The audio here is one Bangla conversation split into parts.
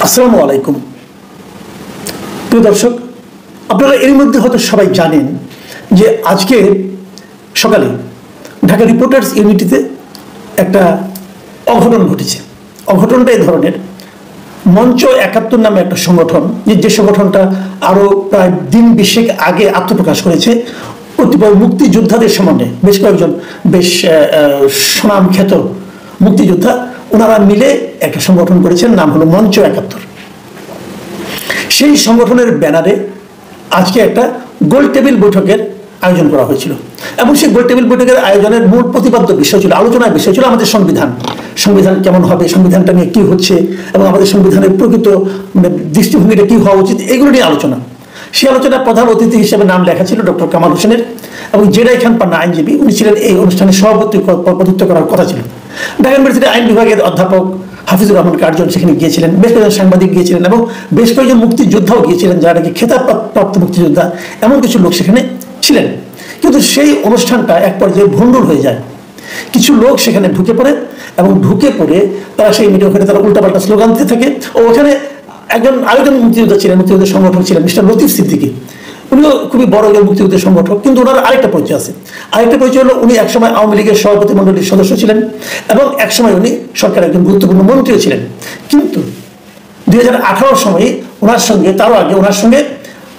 আসসালামু আলাইকুম প্রিয় দর্শক, আপনারা এর মধ্যে হয়তো সবাই জানেন যে আজকে সকালে ঢাকা রিপোর্টার্স ইউনিটিতে একটা অঘটন ঘটেছে। অঘটনটা এই ধরনের, মঞ্চ ৭১ নামে একটা সংগঠন, যে সংগঠনটা আরও প্রায় দিন ২০ আগে আত্মপ্রকাশ করেছে কতিপয় মুক্তিযোদ্ধাদের সম্বন্ধে, বেশ কয়েকজন বেশ সুনামখ্যাত মুক্তিযোদ্ধা, ওনারা মিলে একটা সংগঠন করেছেন, নাম হলো মঞ্চ ৭১। সেই সংগঠনের ব্যানারে আজকে একটা গোল টেবিল বৈঠকের আয়োজন করা হয়েছিল এবং সেই গোল টেবিল বৈঠকের আয়োজনের মূল প্রতিপাদ্য বিষয় ছিল, আলোচনার বিষয় ছিল আমাদের সংবিধান কেমন হবে, সংবিধানটা নিয়ে কি হচ্ছে এবং আমাদের সংবিধানের প্রকৃত দৃষ্টিভঙ্গিটা কি হওয়া উচিত, এগুলো নিয়ে আলোচনা। সেই আলোচনার প্রধান অতিথি হিসেবে নাম লেখা ছিল ডক্টর কামাল হোসেনের, এবং জেডাই খান পান্না আইনজীবী, উনি ছিলেন এই অনুষ্ঠানে সভাপতি পদত্ব করার কথা ছিল। ঢাকা ইউনিভার্সিটির আইন বিভাগের অধ্যাপক হাফিজুর রহমান কার্জন সেখানে গিয়েছিলেন, বেশ কয়েকজন সাংবাদিক গিয়েছিলেন এবং বেশ কয়েকজন মুক্তিযোদ্ধাও গিয়েছিলেন, যারা নাকি খেতাবপ্রাপ্ত মুক্তিযোদ্ধা, এমন কিছু লোক সেখানে ছিলেন। কিন্তু সেই অনুষ্ঠানটা এক পর্যায়ে ভণ্ডুল হয়ে যায়। কিছু লোক সেখানে ঢুকে পড়ে এবং ঢুকে পড়ে তারা সেই মিডিয়া ওখানে তারা উল্টাপাল্টা স্লোগান দিতে থাকে। ও ওখানে আরেকজন মুক্তিযোদ্ধা ছিলেন, মুক্তিযুদ্ধের সংগঠক ছিলেন মিস্টার লতিফ সিদ্দিকী, উনিও খুবই বড় একজন মুক্তিযুদ্ধের সংগঠক, কিন্তু ওনার আরেকটা পরিচয় আছে। আরেকটা পরিচয় হলো উনি একসময় আওয়ামী লীগের সভাপতি মণ্ডলীর সদস্য ছিলেন এবং একসময় উনি সরকারের একজন গুরুত্বপূর্ণ মন্ত্রীও ছিলেন। কিন্তু ২০১৮ সময়ে ওনার সঙ্গে, তারও আগে ওনার সঙ্গে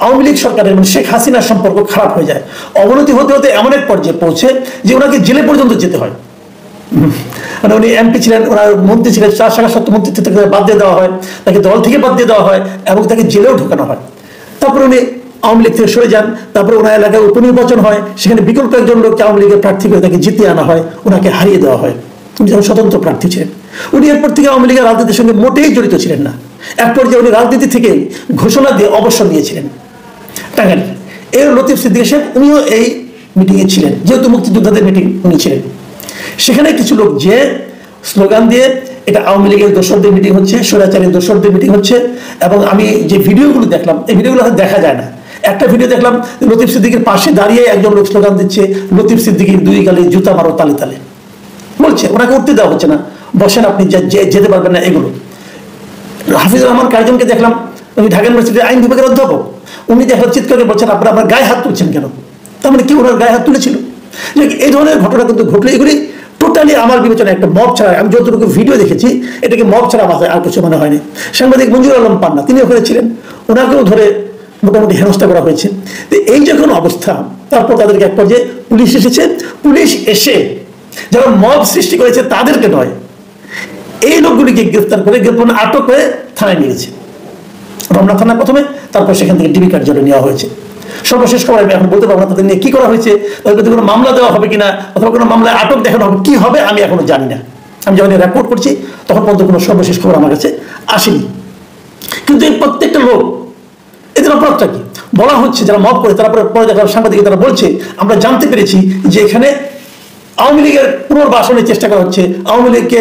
আওয়ামী লীগ সরকারের মানে শেখ হাসিনার সম্পর্ক খারাপ হয়ে যায়। অবনতি হতে হতে এমন এক পর্যায়ে পৌঁছে যে ওনাকে জেলে পর্যন্ত যেতে হয়। মানে উনি এমপি ছিলেন, ওনার মন্ত্রী ছিলেন, ৪ শাখা সত্ত্ব মন্ত্রিত্ব থেকে বাদ দিয়ে দেওয়া হয়, তাকে দল থেকে বাদ দিয়ে দেওয়া হয় এবং তাকে জেলেও ঢোকানো হয়। তারপরে উনি আওয়ামী লীগ থেকে সরে যান, তারপরে ওনার এলাকায় উপনির্বাচন হয়, সেখানে বিকল্প একজন লোককে আওয়ামী লীগের প্রার্থী করে তাকে জিতিয়ে আনা হয়, ওনাকে হারিয়ে দেওয়া হয়। উনি যখন স্বতন্ত্র প্রার্থী ছিলেন, উনি এরপর থেকে আওয়ামী লীগের রাজনীতির সঙ্গে মোটেই জড়িত ছিলেন না। এক পর্যায়ে উনি রাজনীতি থেকে ঘোষণা দিয়ে অবসর নিয়েছিলেন। টাঙ্গাইল এর লতিফ সিদ্দিকী সাহেব, উনিও এই মিটিংয়ে ছিলেন, যেহেতু মুক্তিযোদ্ধাদের মিটিং উনি ছিলেন। সেখানে কিছু লোক যে স্লোগান দিয়ে এটা আওয়ামী লীগের দোসরদের মিটিং হচ্ছে, স্বৈরাচারের দোসরদের মিটিং হচ্ছে, এবং আমি যে ভিডিওগুলো দেখলাম, এই ভিডিওগুলো হয়তো দেখা যায় না। একটা ভিডিও দেখলাম লতিফ সিদ্দিকীর পাশে দাঁড়িয়ে একজন লোক স্লোগান দিচ্ছে, লতিফ সিদ্দিকীর ২ গালে জুতা মারো তালে তালে বলছে, ওনাকে উঠতে দেওয়া হচ্ছে না, বসেন আপনি, যেতে পারবেন না, এগুলো। হাফিজুর রহমান কার্জনকে দেখলাম, উনি ঢাকা ইউনিভার্সিটির আইন বিভাগের অধ্যাপক, উনি দেখলাম চিৎকারে বলছেন আপনারা আমার গায়ে হাত তুলছেন কেন। তার মানে কি ওনার গায়ে হাত তুলেছিল? এই ধরনের ঘটনা কিন্তু ঘটলে এগুলি টোটালি আমার বিবেচনায় একটা মব ছাড়া, আমি যতটুকু ভিডিও দেখেছি এটাকে মব ছাড়া মাথায় আর কিছু মনে হয়নি। সাংবাদিক মঞ্জুর আলম পান্না, তিনি ওখানে ছিলেন, ওনাকেও ধরে মোটামুটি হেনস্থা করা হয়েছে। এই যখন অবস্থা, তারপর তাদেরকে এক পর্যায়ে পুলিশ এসেছে। পুলিশ এসে যারা মব সৃষ্টি করেছে তাদেরকে নয়, এই লোকগুলিকে গ্রেফতার করে আটক করে থানায় নিয়ে গেছে, রমনা থানায় প্রথমে, তারপর সেখান থেকে ডিবি কার্যালয়ে নেওয়া হয়েছে। সর্বশেষ খবর আমি এখন বলতে পারবো না তাদের নিয়ে কি করা হয়েছে, তাদের প্রতি কোনো মামলা দেওয়া হবে কিনা অথবা কোনো মামলায় আটক দেখানো হবে, কি হবে আমি এখনো জানি না। আমি যখন রেকর্ড করছি তখন পর্যন্ত কোনো সর্বশেষ খবর আমার কাছে আসেনি। কিন্তু এই প্রত্যেকটা লোক, এদের অপরাধটা কি বলা হচ্ছে, যারা মব করে তারপরে পরে দেখা সাংবাদিক তারা বলছে আমরা জানতে পেরেছি যে এখানে আওয়ামী লীগের পুনর্বাসনের চেষ্টা করা হচ্ছে, আওয়ামী লীগকে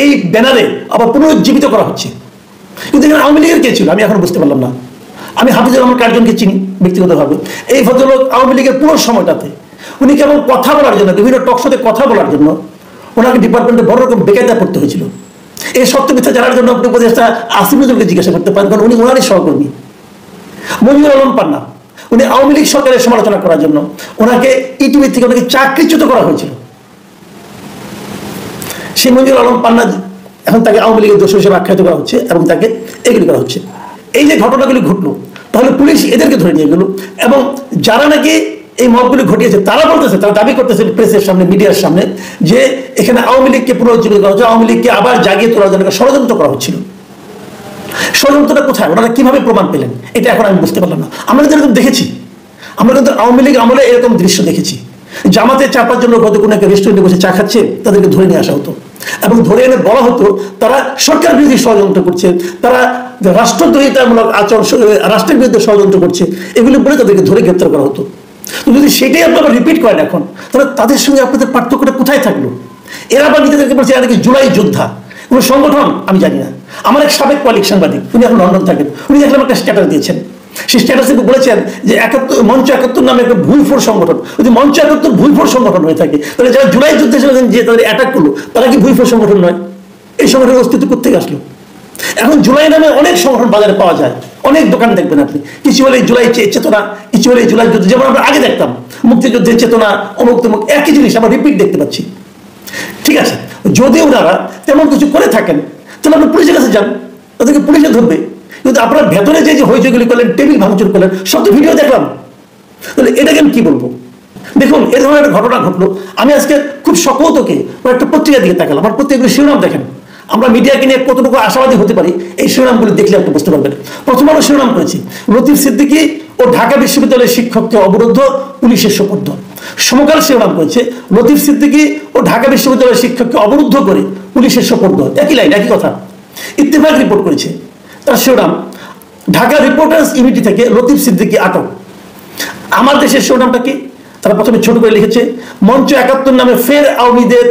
এই ব্যানারে আবার পুনরুজ্জীবিত করা হচ্ছে। কিন্তু এখানে আওয়ামী লীগের কে ছিল আমি এখন বুঝতে পারলাম না। আমি হাফিজুর রহমান কার্জনকে চিনি ব্যক্তিগতভাবে। এই ভদ্রলোক আওয়ামী লীগের পুরো সময়টাতে উনি কেবল কথা বলার জন্য, বিভিন্ন টকশোতে কথা বলার জন্য ওনাকে ডিপার্টমেন্টে বড় রকম বেকায়দা করতে হয়েছিল। এই সত্য মিথ্যা জানার জন্য আপনি উপদেষ্টা আসিফ নজরুলকে জিজ্ঞাসা করতে পারেন, কারণ উনি ওনারই সহকর্মী। মঞ্জুর আলম পান্না, উনি আওয়ামী লীগ সরকারের সমালোচনা করার জন্য ওনাকে ইটিভি থেকে ওনাকে চাকরিচ্যুত করা হয়েছিল। সেই মঞ্জুর আলম পান্না এখন তাকে আওয়ামী লীগের দোষী হিসেবে আখ্যায়িত করা হচ্ছে এবং তাকে এগুলি করা হচ্ছে। এই যে ঘটনাগুলি ঘটলো, তাহলে পুলিশ এদেরকে ধরে নিয়ে গেল এবং যারা নাকি এই মবগুলি ঘটিয়েছে তারা বলতেছে, তারা দাবি করতেছে প্রেসের সামনে, মিডিয়ার সামনে, যে এখানে আওয়ামী লীগকে পুনরুজ্জীবিত করা হচ্ছে, আওয়ামী লীগকে আবার জাগিয়ে তোলার জন্য ষড়যন্ত্র করা হচ্ছিল। ষড়যন্ত্রটা কোথায়, ওনারা কিভাবে প্রমাণ পেলেন, এটা এখন আমি বুঝতে পারলাম না। আমরা যেরকম দেখেছি, আমরা কিন্তু আওয়ামী লীগ আমলে এরকম দৃশ্য দেখেছি, জামাতে ৪-৫ জন লোক হয়তো কোনো একটা রেস্টুরেন্টে বসে চা খাচ্ছে, তাদেরকে ধরে নিয়ে আসা হতো এবং ধরে এনে বলা হতো তারা সরকার বিরোধী ষড়যন্ত্র করছে, তারা রাষ্ট্রদ্রোহিতামূলক আচরণ, রাষ্ট্রের বিরুদ্ধে ষড়যন্ত্র করছে, এগুলি বলে তাদেরকে ধরে গ্রেপ্তার করা হতো। তো যদি সেটাই আপনারা রিপিট করেন এখন, তাহলে তাদের সঙ্গে আপনাদের পার্থক্যটা কোথায় থাকলো? এরা আবার নিজেদেরকে বলছে এরা নাকি জুলাই যোদ্ধা, কোনো সংগঠন আমি জানি না। আমার এক সাবেক কলিগ সাংবাদিক, উনি এখন লন্ডন থাকেন, উনি দেখলাম একটা স্ট্যাটাস দিয়েছেন, সেই স্ট্যাটাসে বলেছেন যে মঞ্চ ৭১ নামে একটা ভুইফোড় সংগঠন। যদি মঞ্চ ৭১ ভুইফোড় সংগঠন হয়ে থাকে, তাহলে যারা জুলাই যুদ্ধে ছিলেন যে তাদের অ্যাটাক করলো তারা কি ভুইফোড় সংগঠন নয়? এই সংগঠনের অস্তিত্ব কোথেকে আসলো? এখন জুলাই নামে অনেক সংগঠন বাজারে পাওয়া যায়, অনেক দোকান দেখবেন আপনি। কিছু বলে জুলাই চেতনা, কিছু বলে জুলাই যুদ্ধ, যেমন আমরা আগে দেখতাম মুক্তিযুদ্ধের চেতনা, অমুক তমুক, একই জিনিস আমরা রিপিট দেখতে পাচ্ছি। ঠিক আছে, যদি ওনারা তেমন কিছু করে থাকেন তাহলে আপনি পুলিশের কাছে যান, তাদেরকে পুলিশে ধরবে। কিন্তু আপনারা ভেতরে যে হইচইগুলি করলেন, টেবিল ভাঙচুর করলেন, সব তো ভিডিও দেখলাম, তাহলে এটাকে আমি কি বলবো? দেখুন, এ ধরনের একটা ঘটনা ঘটলো। আমি আজকে খুব সকৌতকে একটা পত্রিকা দিকে তাকালাম। আমার পত্রিকাগুলি শিরোনাম দেখেন, আমরা মিডিয়াকে নিয়ে কতটুকু আশাবাদী হতে পারি এই শিরোনামগুলি দেখলে আপনি বুঝতে পারবেন। প্রথম আলো শিরোনাম করেছি, লতিফ সিদ্দিকী ও ঢাকা বিশ্ববিদ্যালয়ের শিক্ষককে অবরুদ্ধ, পুলিশের সোপর্দ। সমকাল শিরোনাম করেছে, লতিফ সিদ্দিকী ও ঢাকা বিশ্ববিদ্যালয়ের শিক্ষককে অবরুদ্ধ করে পুলিশের সোপর্দ। একই লাইন, একই কথা। ইত্তেফাক রিপোর্ট করেছে, তার শিরোনাম, ঢাকা রিপোর্টার্স ইউনিটি থেকে লতিফ সিদ্দিকী আটক। আমার দেশের শিরোনামটা কি? তারা প্রথমে ছোট করে লিখেছে, মঞ্চ ৭১ নামে ফের আওয়ামীদের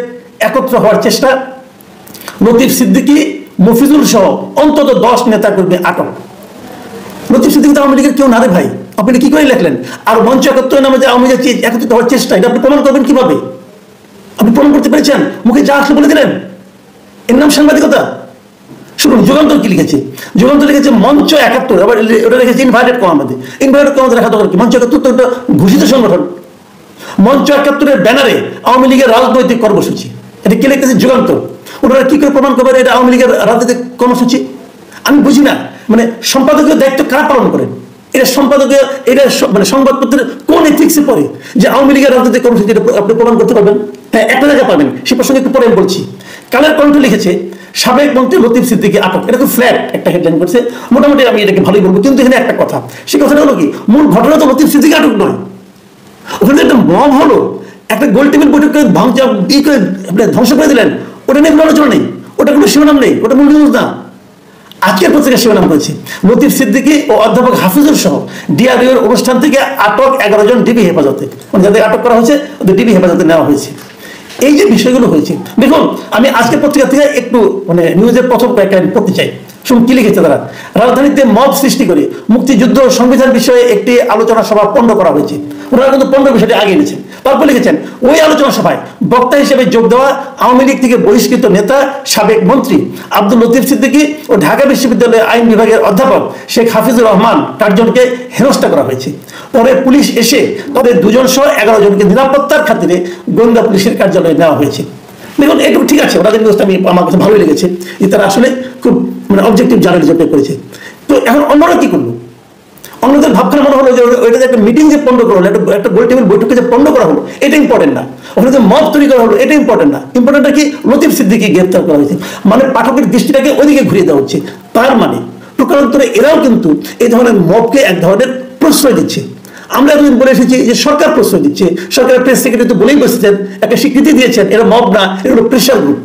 একত্র হওয়ার চেষ্টা, লতিফ সিদ্দিকী, মফিজুল সহ অন্তত ১০ নেতাকর্মী আটক। লতিফ সিদ্দিকী তো আওয়ামী লীগের কেউ না রে ভাই, আপনি কি করে লিখলেন? আর মঞ্চ ৭১ নামে যে আওয়ামী লীগ একত্রিত হওয়ার চেষ্টা, এটা আপনি প্রমাণ করবেন কিভাবে? আপনি প্রমাণ করতে পেরেছেন? মুখে যা আসলে বলে দিলেন, এর নাম সাংবাদিকতা? শুনুন, যুগান্তর কি লিখেছে। যুগান্তর লিখেছে মঞ্চ ৭১, আবার ওটা লিখেছে ইনভাইটেড কমাতে। ইনভাইটেড কমাতে রাখা দরকার কি? মঞ্চ ৭১ তো একটা ঘোষিত সংগঠন। মঞ্চ ৭১-এর ব্যানারে আওয়ামী লীগের রাজনৈতিক কর্মসূচি, এটা কে লিখেছে? যুগান্তর। ওনারা কি করে প্রমাণ করবেন এটা আওয়ামী লীগের রাজনৈতিক কর্মসূচি? আমি বুঝি না, মানে সম্পাদকীয় দায়িত্ব কারা পালন করেন? এটা সম্পাদকীয়, এটা মানে সংবাদপত্রের কোন এথিক্সে পড়ে যে আওয়ামী লীগের রাজনৈতিক কর্মসূচি আপনি প্রমাণ করতে পারবেন? হ্যাঁ, একটা জায়গায় পাবেন, সে প্রসঙ্গে একটু পরে বলছি। কালের কণ্ঠ লিখেছে, সাবেক মন্ত্রী লতিফ সিদ্দিকী আটক। এটা খুব ফ্ল্যাট একটা হেডলাইন করছে, মোটামুটি আমি এটাকে ভালোই বলবো। কিন্তু এখানে একটা কথা, সে কথাটা হলো কি, মূল ঘটনা তো লতিফ সিদ্দিকী আটক নয়। ওখানে একটা মব হলো, একটা গোল টেবিল বৈঠক করে ধ্বংস করে দিলেন, ওটা নিয়ে কোনো আলোচনা নেই, ওটা কোনো শিরোনাম নেই, ওটা মূল নিউজ না। আজকের পত্রিকা শিরোনাম করেছে, লতিফ সিদ্দিকী ও অধ্যাপক হাফিজুর সহ ডিআরইউর অনুষ্ঠান থেকে আটক ১১ জন ডিবি হেফাজতে, মানে যাদের আটক করা হয়েছে ওদের ডিবি হেফাজতে নেওয়া হয়েছে। এই যে বিষয়গুলো হয়েছে, দেখুন আমি আজকের পত্রিকা থেকে একটু মানে নিউজের প্রথম কয়েকটা পড়তে চাই। শুনুন কি লিখেছে তারা। রাজধানীতে মব সৃষ্টি করে মুক্তিযুদ্ধ ও সংবিধান বিষয়ে একটি আলোচনা সভা পণ্ড করা হয়েছে। ওনারা কিন্তু পণ্ড বিষয়টি আগে এনেছেন। তারপর লিখেছেন, ওই আলোচনা সভায় বক্তা হিসেবে যোগ দেওয়া আওয়ামী লীগ থেকে বহিষ্কৃত নেতা সাবেক মন্ত্রী আব্দুল লতিফ সিদ্দিকী ও ঢাকা বিশ্ববিদ্যালয়ের আইন বিভাগের অধ্যাপক শেখ হাফিজুর রহমান ৪ জনকে হেনস্থা করা হয়েছে। পরে পুলিশ এসে তাদের ২ জন সহ ১১ জনকে নিরাপত্তার খাতিরে গোয়েন্দা পুলিশের কার্যালয়ে নেওয়া হয়েছে। দেখুন এটুকু ঠিক আছে, ওনাদের নিউজটা আমার কাছে ভালোই লেগেছে, যে তারা আসলে খুব মানে অবজেক্টিভ জার্নালিজম করেছে। তো এখন অন্যরা কি করলো? অন্যদের ভাবখানা মনে হলো যে ওইটা যে একটা মিটিং যে পণ্ড করা হলো, একটা গোল টেবিল বৈঠকে যে পণ্ড করা হলো, এটা ইম্পর্টেন্ট না। ওখানে যে মব তৈরি করা হলো, এটা ইম্পর্টেন্ট না। ইম্পর্টেন্টটা কি? লতিফ সিদ্দিকী গ্রেফতার করা হয়েছে, মানে পাঠকের দৃষ্টিটাকে ওইদিকে ঘুরিয়ে দেওয়া হচ্ছে। তার মানে প্রকারান্তরে এরাও কিন্তু এই ধরনের মবকে এক ধরনের প্রশ্রয় দিচ্ছে। আমরা এতদিন বলে এসেছি যে সরকার প্রশ্রয় দিচ্ছে, সরকারের প্রেস সেক্রেটারি তো বলেই বসেছেন, একটা স্বীকৃতি দিয়েছেন, এরা মব না, এগুলো প্রেশার গ্রুপ।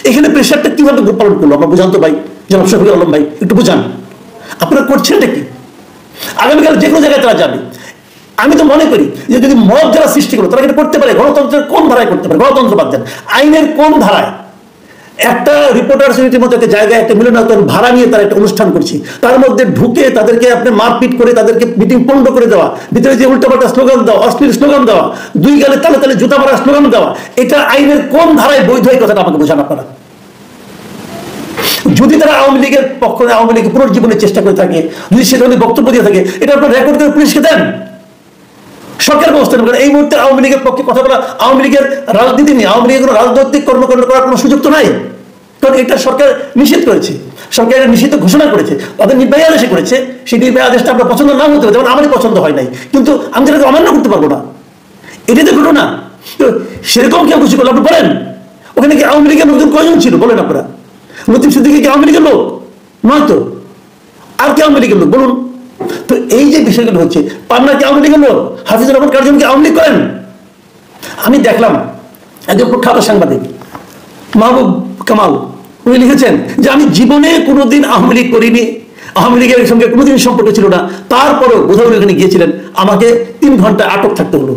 এখানে প্রেশারটা কিভাবে গ্রুপ পালন করলো আমরা বুঝান তো ভাই, জনাব শফিকুল আলম ভাই, একটু বুঝান আপনারা করছেন এটা কি? আগামীকাল যে কোনো জায়গায় তারা যাবে। আমি তো মনে করি যে যদি মব যারা সৃষ্টি করলো তারা এটা করতে পারে, গণতন্ত্রের কোন ধারায় করতে পারে? গণতন্ত্র বাদ দেন, আইনের কোন ধারায়? একটা রিপোর্টার্স ইউনিটির মতো একটা জায়গায় একটা মিলনায়তন ভাড়া নিয়ে তারা একটা অনুষ্ঠান করছে, তার মধ্যে ঢুকে তাদেরকে আপনি মারপিট করে তাদেরকে মিটিং পণ্ড করে দেওয়া, ভিতরে যে উল্টাপাল্টা স্লোগান দেওয়া, অশ্লীল স্লোগান দেওয়া, ২ গালে তালে তালে জুতা মারা স্লোগান দেওয়া, এটা আইনের কোন ধারায় বৈধ? এই কথাটা আমাকে বোঝান আপনারা। যদি তারা আওয়ামী লীগের পক্ষ, আওয়ামী লীগের পুনর্জীবনের চেষ্টা করে থাকে, যদি সে ধরনের বক্তব্য দিয়ে থাকে, এটা আপনার রেকর্ড করে পুলিশকে দেন, সরকার ব্যবস্থা নেবেন। এই মুহূর্তে আওয়ামী লীগের পক্ষে কথা বলা, আওয়ামী লীগের রাজনীতি নিয়ে, আওয়ামী লীগের কোনো রাজনৈতিক কর্মকাণ্ড করার কোনো সুযোগ তো নাই, কারণ এটা সরকার নিষেধ করেছে, সরকার এটা নিষিদ্ধ ঘোষণা করেছে, তাদের নির্বাহী আদেশে করেছে। সেই নির্বাহী আদেশটা আপনার পছন্দ না হতে পারে, যেমন আমারই পছন্দ হয় নাই, কিন্তু আমি যেটাকে অমান্য করতে পারবো না, এটাই তো ঘটনা। তো সেরকম কেউ কিছু করলো আপনি বলেন? ওখানে কি আওয়ামী লীগের লোকজন কয়জন ছিল বলেন আপনারা? লতিফ সিদ্দিকী কি আওয়ামী লীগের লোক নয় তো? আর কি আওয়ামী লীগের লোক বলুন তো? এই যে বিষয়গুলো হচ্ছে, পাবনা কি আওয়ামী লীগের লোক? হাফিজুর রহমান কার্জন কি আওয়ামী লীগ করেন? আমি দেখলাম একজন প্রখ্যাত সাংবাদিক মাহবুব কামাল, উনি লিখেছেন যে আমি জীবনে কোনোদিন আওয়ামী লীগ করিনি, আওয়ামী লীগের সঙ্গে কোনোদিন সম্পর্ক ছিল না, তারপরেও বোধহয় এখানে গিয়েছিলেন, আমাকে 3 ঘন্টা আটক থাকতে হলো।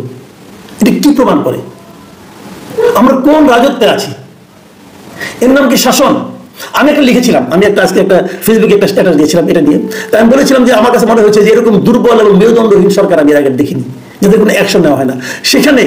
এটা কি প্রমাণ করে আমরা কোন রাজত্বে আছি? এর নাম কি শাসন? আমি একটা লিখেছিলাম, আমি আজকে একটা ফেসবুকে একটা স্ট্যাটাস দিয়েছিলাম এটা নিয়ে। তাই আমি বলেছিলাম যে আমার কাছে মনে হয়েছে যে এরকম দুর্বল এবং মেরুদণ্ডহীন সরকার আমি এর আগে দেখিনি, যাদের কোনো অ্যাকশন নেওয়া হয় না। সেখানে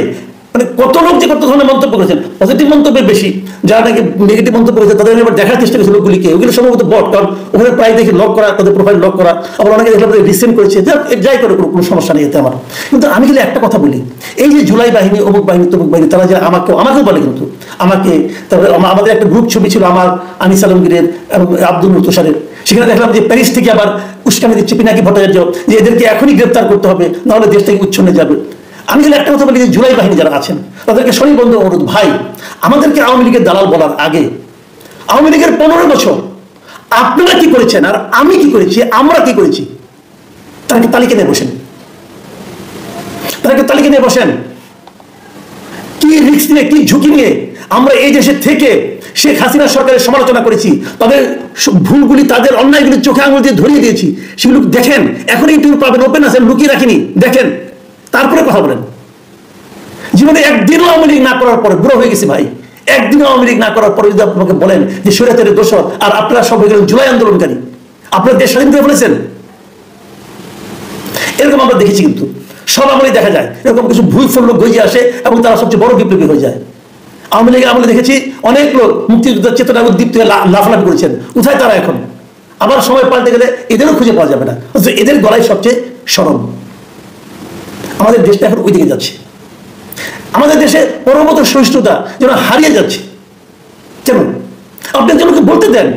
মানে কত লোক যে কত ধরনের মন্তব্য করেছেন, পজিটিভ মন্তব্যের বেশি, যারা নাকি নেগেটিভ মন্তব্য করেছে তাদের এবার দেখার চেষ্টা করেছে লোকগুলিকে, ওগুলো সম্ভবত বট, কারণ ওখানে প্রায় দেখি লক করা, তাদের প্রোফাইল লক করা, আবার অনেকে দেখলাম রিসেন্ট করেছে, যাই করে কোনো সমস্যা নেই এতে আমার। কিন্তু আমি কিন্তু একটা কথা বলি, এই যে জুলাই বাহিনী, অমুক বাহিনী, তমুক বাহিনী, তারা যে আমাকেও বলে, কিন্তু আমাকে, তারপরে আমাদের একটা গ্রুপ ছবি ছিল আমার, আনিস আলমগীরের এবং আব্দুল তুষারের, সেখানে দেখলাম যে প্যারিস থেকে আবার উস্কানি দিচ্ছে পিনাকি ভট্টাচার্য যে এদেরকে এখনই গ্রেপ্তার করতে হবে, নাহলে দেশ থেকে উচ্ছন্নে যাবে। আমি যদি একটা কথা বলি, যে জুলাই বাহিনী যারা আছেন তাদেরকে শরীর বন্ধ অনুরোধ, ভাই আমাদেরকে আওয়ামী লীগের দালাল বলার আগে আওয়ামী লীগের 15 বছর আপনারা কি করেছেন আর আমি কি করেছি, আমরা কি করেছি, তাদেরকে তালিকা নিয়ে বসেন, তাদেরকে তালিকা নিয়ে বসেন। কি রিস্ক নিয়ে, কি ঝুঁকি নিয়ে আমরা এই দেশে থেকে শেখ হাসিনা সরকারের সমালোচনা করেছি, তাদের ভুলগুলি, তাদের অন্যায়গুলি চোখে আঙুল দিয়ে ধরিয়ে দিয়েছি, সেগুলো দেখেন। এখন ইউটিউব পাবেন, ওপেন আছে, লুকিয়ে রাখিনি, দেখেন, তারপরে কথা বলেন। জীবনে একদিনও আওয়ামী লীগ না করার পরে, বুড়ো হয়ে গেছি ভাই, একদিনও আওয়ামী লীগ না করার পরে যদি আপনাকে বলেন যে স্বৈরাচারের দোষর আর আপনারা সব হয়ে গেলেন জুলাই আন্দোলনকারী, আপনারা দেশ স্বাধীন করে বলেছেন, এরকম আমরা দেখেছি। কিন্তু সব আমলেই দেখা যায় এরকম কিছু ভুল ফুল লোক গজিয়ে আসে এবং তারা সবচেয়ে বড় বিপ্লবী হয়ে যায়। আওয়ামী লীগের আমলে দেখেছি অনেক লোক মুক্তিযুদ্ধের চেতনা উদ্দীপ্ত হয়ে লাফালাফি করেছেন, কোথায় তারা এখন? আবার সময় পাল্টে গেলে এদেরও খুঁজে পাওয়া যাবে না, অথচ এদের গলায় সবচেয়ে সরব। আমাদের দেশটা এখন ওই দিকে যাচ্ছে, আমাদের দেশে পরবর্তী সহিষ্ণুতা যেন হারিয়ে যাচ্ছে। কেন? আপনি যেন বলতে দেন,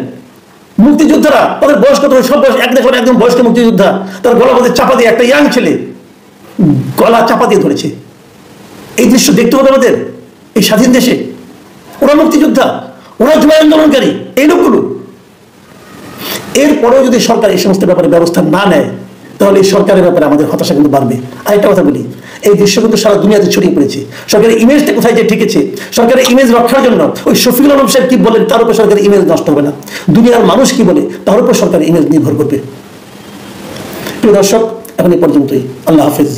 মুক্তিযোদ্ধারা তাদের বয়স কত, সব বয়স এক, দেখবেন একদম বয়স্ক মুক্তিযোদ্ধা তার গলা মধ্যে চাপা দিয়ে, একটা ইয়াং ছেলে গলা চাপা দিয়ে ধরেছে। এই দৃশ্য দেখতে হবে আমাদের এই স্বাধীন দেশে। ওরা মুক্তিযোদ্ধা, ওরা জুলাই আন্দোলনকারী, এই লোকগুলো। এরপরেও যদি সরকার এই সমস্ত ব্যাপারে ব্যবস্থা না নেয়, তাহলে এই সরকারের ব্যাপারে আমাদের হতাশা কিন্তু বাড়বে। আরেকটা কথা বলি, এই দৃশ্য কিন্তু সারা দুনিয়াতে ছড়িয়ে পড়েছে। সরকারের ইমেজটা কোথায় যে ঠেকেছে, সরকারের ইমেজ রক্ষার জন্য ওই শফিকুল আলম সাহেব কি বলেন তার উপর সরকারের ইমেজ নষ্ট হবে না, দুনিয়ার মানুষ কি বলে তার উপর সরকারের ইমেজ নির্ভর করবে। প্রিয় দর্শক, এখন এই পর্যন্তই। আল্লাহ হাফেজ।